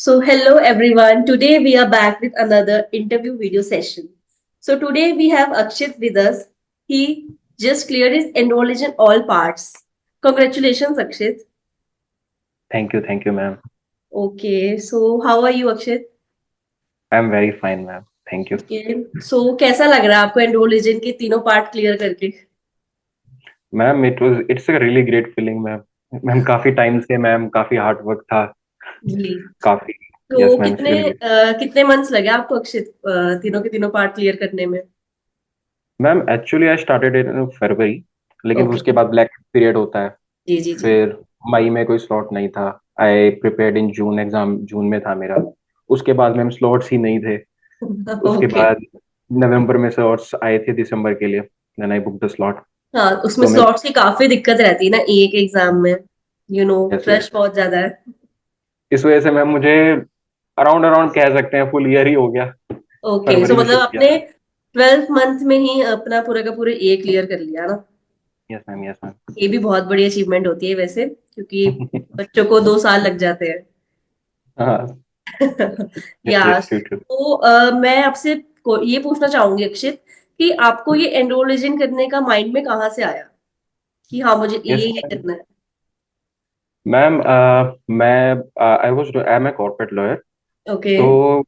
So, hello everyone. Today we are back with another interview video session. So, today we have Akshit with us. He just cleared his enrollment in all parts. Congratulations, Akshit. Thank you, ma'am. Okay, so how are you, Akshit? I'm very fine, ma'am. Thank you. Okay, so कैसा लग रहा है आपको enrollment के तीनों part clear करके? Ma'am it's a really great feeling, ma'am. Ma'am काफी time से, मैम काफी हार्ड वर्क था। जी। काफी। यस तो मैम, इट्स रियली ग्रेट। कितने मंथ्स लगे आपको अक्षित तीनों के तीनों पार्ट क्लियर करने में? Ma'am actually I started in February, लेकिन ओके। उसके बाद ब्लैक पीरियड होता है। जी जी जी। फिर मई में कोई स्लॉट नहीं था। आई प्रिपेयर्ड इन जून, एग्जाम जून में था मेरा। उसके बाद मैम स्लॉट्स ही नहीं थे। उसके ओके। बाद नवंबर में स्लॉट्स आए थे दिसंबर के लिए। Then I book the slot. हाँ, उसमें तो मैं स्लॉट्स की काफी दिक्कत रहती है ना एक एग्जाम में। यस यस, रश बहुत ज्यादा है। इस वजह से मैम मुझे अराउंड अराउंड कह सकते हैं फुल ईयर ही हो गया। ओके, सो फरवरी में मतलब शुरू किया आपने था। 12th मंथ में ही अपना पूरा का पूरे ए क्लियर कर लिया ना? Yes ma'am, yes ma'am. ये भी बहुत बड़ी अचीवमेंट होती है वैसे, क्योंकि बच्चों को 2 साल लग जाते हैं। हाँ। या यस, ट्रू ट्रू। तो मैं आपसे ये पूछना चाहूंगी अक्षित कि आपको ये एनरोलेशन करने का माइंड में कहाँ से आया कि हाँ मुझे यस ये करना है? मैम, मैं I am a corporate lawyer. Okay. तो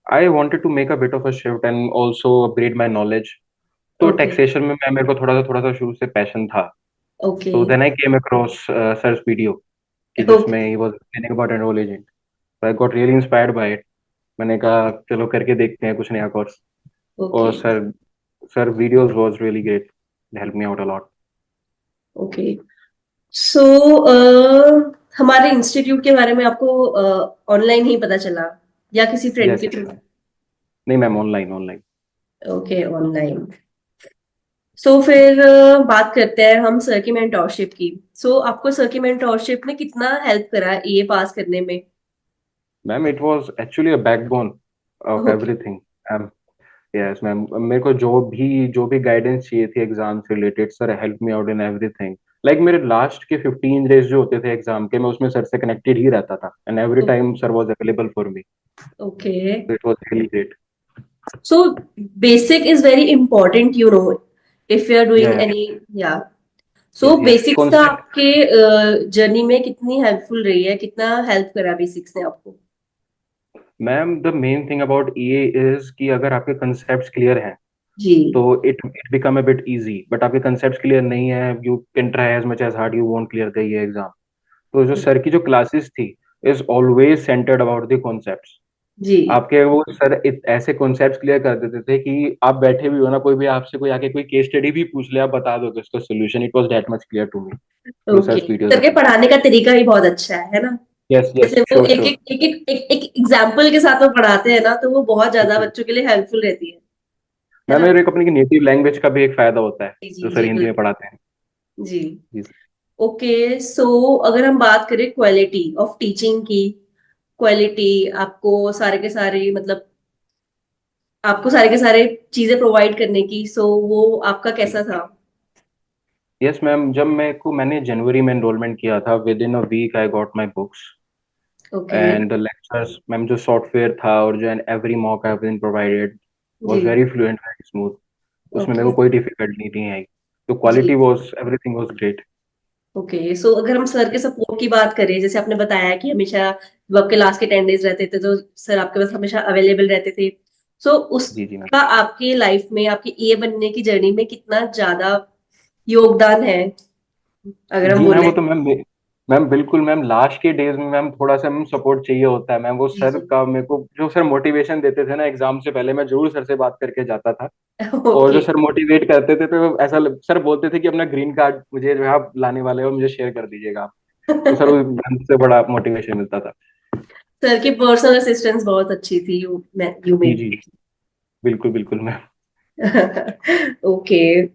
I wanted to make a bit of a shift and also upgrade my knowledge. तो ओके। टैक्सेशन में मैं मेरे को थोड़ा सा शुरू से पैशन था। ओके। तो then I came across sir's video कि जिसमें okay. He was explaining about enrol agent. तो I got really inspired by it. मैंने कहा चलो करके देखते हैं कुछ नया कोर्स। ओके। और sir videos was really great, help me out a lot. Okay. So हमारे इंस्टीट्यूट के बारे में आपको ऑनलाइन ही पता चला या किसी फ्रेंड यस के यस थ्रू? मैम। नहीं ma'am, online online. Okay, online. So फिर बात करते हैं हम सर की मेंटोरशिप की। सो आपको सर की मेंटोरशिप ने कितना हेल्प करा ये पास करने में? Ma'am it was actually a backbone of okay. Everything. Yes ma'am, मेरे को जो भी गाइडेंस चाहिए थी एग्जाम से related, sir help me out in everything. Like मेरे लास्ट के 15 डेज जो होते थे एग्जाम के, मैं उसमें सर से कनेक्टेड ही रहता था and every time sir was available for me. Okay. It was really great. So basic is very important, if you are doing yes any. Yeah so yes yes, basics का concept. आपके journey में कितनी helpful रही है, कितना help करा basics ने आपको? Ma'am the main thing about ये इज कि अगर आपके कंसेप्ट्स क्लियर हैं जी। तो it become a bit easy, but आपके कंसेप्ट्स क्लियर नहीं है, you can try as much as hard, you won't clear the ये एग्जाम। तो जो सर की जो क्लासेस थी is always centred about the concepts. जी। आपके वो सर ऐसे कॉन्सेप्ट्स क्लियर कर देते थे कि आप बैठे भी हो ना, कोई भी आपसे कोई आके कोई केस स्टडी भी पूछ ले, आप बता दोगे उसका solution. It was that much clear to me through okay, search videos sir के एंड ऑल। पढ़ाने का तरीका ही बहुत अच्छा है ना? यस यस, जैसे वो श्योर एक श्योर। एक एक एक एक एक एग्जाम्पल के साथ वो पढ़ाते हैं ना, तो वो बहुत ज्यादा जी। बच्चों के लिए हेल्पफुल रहती है मैम ना? मेरे को अपनी नेटिव लैंग्वेज का भी एक फायदा होता है, जी जो जी सर जी, हिंदी में बिल्कुल। पढ़ाते हैं। जी। जी। ओके, सो अगर हम बात करें क्वालिटी ऑफ टीचिंग की, क्वालिटी, आपको सारे के सारे मतलब आपको सारे के सारे चीजें प्रोवाइड करने की, सो वो आपका कैसा था? यस मैम, जब मैंने जनवरी में एनरोलमेंट किया था, within a week I got my books okay. And the lectures. Ma'am जो सॉफ्टवेयर था और जो every mock have been provided जी। Was very fluent, very smooth. उसमें मेरे ओके। को कोई डिफिकल्टी नहीं आई। तो जी। Quality was, everything was great. Okay, so अगर हम सर के सपोर्ट की बात करें, जैसे आपने बताया कि हमेशा जब आपके लास्ट के 10 डेज रहते थे तो सर आपके पास हमेशा अवेलेबल रहते थे, सो जी जी मैम। उसका आपकी लाइफ में, आपकी ए बनने की जर्नी में कितना ज्यादा योगदान है, अगर हम जी मैम, बोले? वो तो मैम बिल्कुल मैम, लास्ट के डेज में मैम थोड़ा सा मैम सपोर्ट चाहिए होता है मैम। वो जी सर जी। का मेरे को जो सर मोटिवेशन देते थे ना एग्जाम से पहले, मैं जरूर सर से बात करके जाता था। और जो ओके। सर मोटिवेट करते थे तो सर बोलते थे कि अपना ग्रीन कार्ड मुझे जो है आप लाने वाले हो, मुझे शेयर कर दीजिएगा आप। तो सर उस से बड़ा मोटिवेशन मिलता था। सर की पर्सनल असिस्टेंस बहुत अच्छी थी, यू जी मीन? जी, बिल्कुल बिल्कुल मैम। ओके।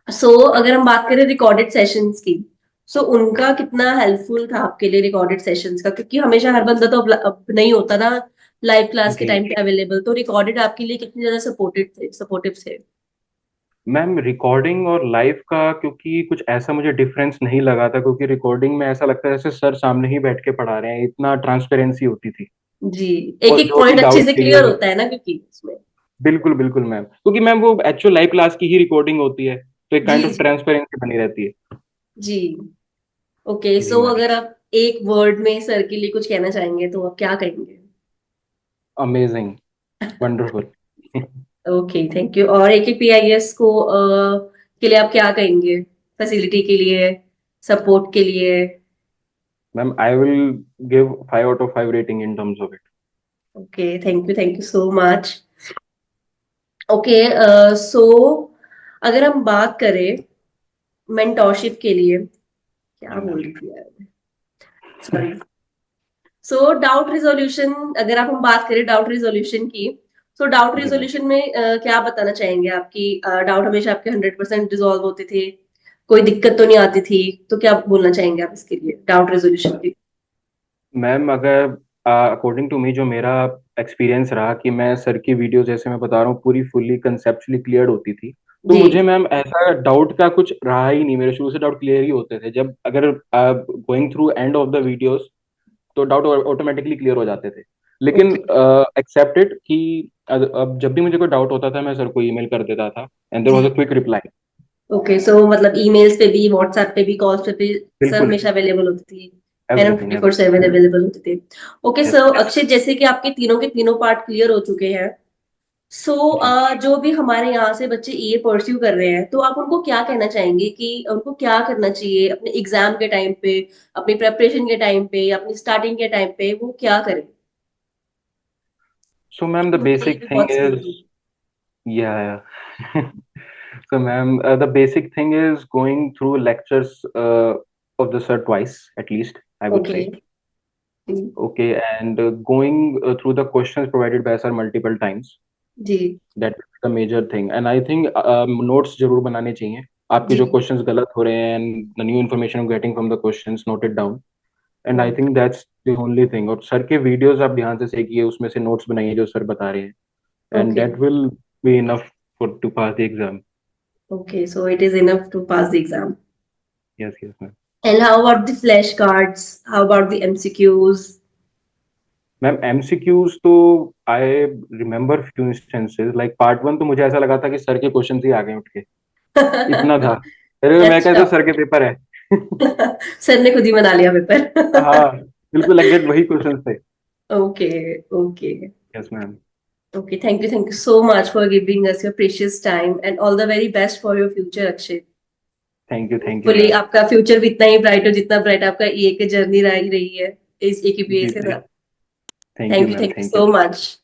सो अगर हम बात करें रिकॉर्डेड सेशंस की, सो उनका कितना हेल्पफुल था आपके लिए रिकॉर्डेड सेशंस का? क्योंकि हमेशा हर बंदा तो अब नहीं होता ना लाइव क्लास के जी टाइम पे अवेलेबल, तो रिकॉर्डेड आपके लिए कितनी ज्यादा सपोर्टिव थे? मैम, रिकॉर्डिंग और लाइव का क्योंकि कुछ ऐसा मुझे डिफरेंस नहीं लगा था, क्योंकि रिकॉर्डिंग में ऐसा लगता है जैसे सर सामने ही बैठ के पढ़ा रहे हैं, इतना ट्रांसपेरेंसी होती थी। जी, एक और एक जो भी पॉइंट अच्छे डाउट से क्लियर क्लियर, होता है ना, क्योंकि उसमें। बिल्कुल बिल्कुल मैम, क्योंकि मैम वो एक्चुअल लाइव क्लास की ही रिकॉर्डिंग होती है, तो एक जी काइंड ऑफ जी ट्रांसपेरेंसी बनी रहती है। जी। ओके, जी सो मैम। अगर आप एक वर्ड में सर के लिए कुछ कहना चाहेंगे तो आप क्या कहेंगे? Amazing, wonderful. Okay, thank you. और AKPIS को के लिए आप क्या कहेंगे? फैसिलिटी के लिए, सपोर्ट के लिए? Ma'am I will give 5 out of 5 rating in terms of it. Okay, thank you so much. Okay, so अगर हम बात करें मेंटोरशिप के लिए, क्या जी बोल मैम। रही थी यार, सॉरी। सो डाउट रिजोल्यूशन, अगर आप हम बात करें डाउट रिजोल्यूशन की, तो डाउट जी मैम। रिजोल्यूशन में क्या बताना चाहेंगे? आपकी डाउट हमेशा आपके 100% रिजॉल्व होते थे? कोई दिक्कत तो नहीं आती थी? तो क्या बोलना चाहेंगे आप इसके लिए, डाउट रेजोल्यूशन के? मैम अगर अकॉर्डिंग टू मी, जो मेरा एक्सपीरियंस रहा कि मैं सर की वीडियो, जैसे मैं बता रहा हूँ, पूरी फुल्ली कंसेप्चुअली क्लियर होती थी, तो जी। मुझे मैम ऐसा डाउट का कुछ रहा ही नहीं। मेरे शुरू से डाउट क्लियर ही होते थे। जब अगर going through end of the videos, तो डाउट ऑटोमेटिकली क्लियर हो जाते थे। लेकिन ओके। एक्सेप्टेड कि अब जब भी मुझे कोई डाउट होता था, मैं सर को ईमेल कर देता था, एंड देयर जी। Was a quick reply. Okay, so मतलब ईमेल्स पे भी, व्हाट्सएप पे भी, कॉल्स पे भी सर बिल्कुल, हमेशा अवेलेबल होती थी? है ना, एवरीथिंग 24/7 अवेलेबल होते थे? Okay yes. सर, अक्षय, जैसे कि आपके तीनों के तीनों पार्ट क्लियर हो चुके हैं, सो जी। जो भी हमारे यहाँ से बच्चे ये परस्यू कर रहे हैं, तो आप उनको क्या कहना चाहेंगे कि उनको क्या करना चाहिए अपने एग्जाम के टाइम पे, अपनी प्रेपरेशन के टाइम पे, अपनी स्टार्टिंग के टाइम पे वो क्या करें? सो मैम द उनके लिए ये बेसिक भी थिंग बहुत इज, जरूरी yeah, yeah. So ma'am, the basic thing is going through lectures of the sir twice at least, I है। would okay. say. Okay, and going through the questions provided by sir multiple times. जी That is the major thing. And I think notes जरूर बनाने चाहिए। आपके जी। जो questions गलत हो रहे हैं, and the new information I'm getting from the questions, note it down. And I think that's the only thing. और सर के वीडियोस आप ध्यान से देखिए, उसमें से नोट्स बनाइए जो सर बता रहे हैं, and okay. that will be enough for to pass the exam. Okay, so it is enough to pass the exam? Yes, yes, ma'am. And how about the flash cards, how about the MCQs? Ma'am MCQs तो I remember few instances, like part 1 तो मुझे ऐसा लगा था कि sir के question ही आ गए उठ के, इतना था। अरे मैं कहता अच्छा। सर के पेपर है। सर ने खुद ही बना लिया पेपर? हाँ, बिल्कुल एग्जैक्ट वही क्वेश्चन थे। Okay. Okay. Yes ma'am. Okay, thank you so much for giving us your precious time and all the very best for your future, Akshay. Thank you Hopefully ma'am. आपका future भी इतना ही bright हो जितना bright आपका ये की journey रही रही है इस AKPS जी के थैंक साथ। Thank you thank ma'am, you thank you. So much.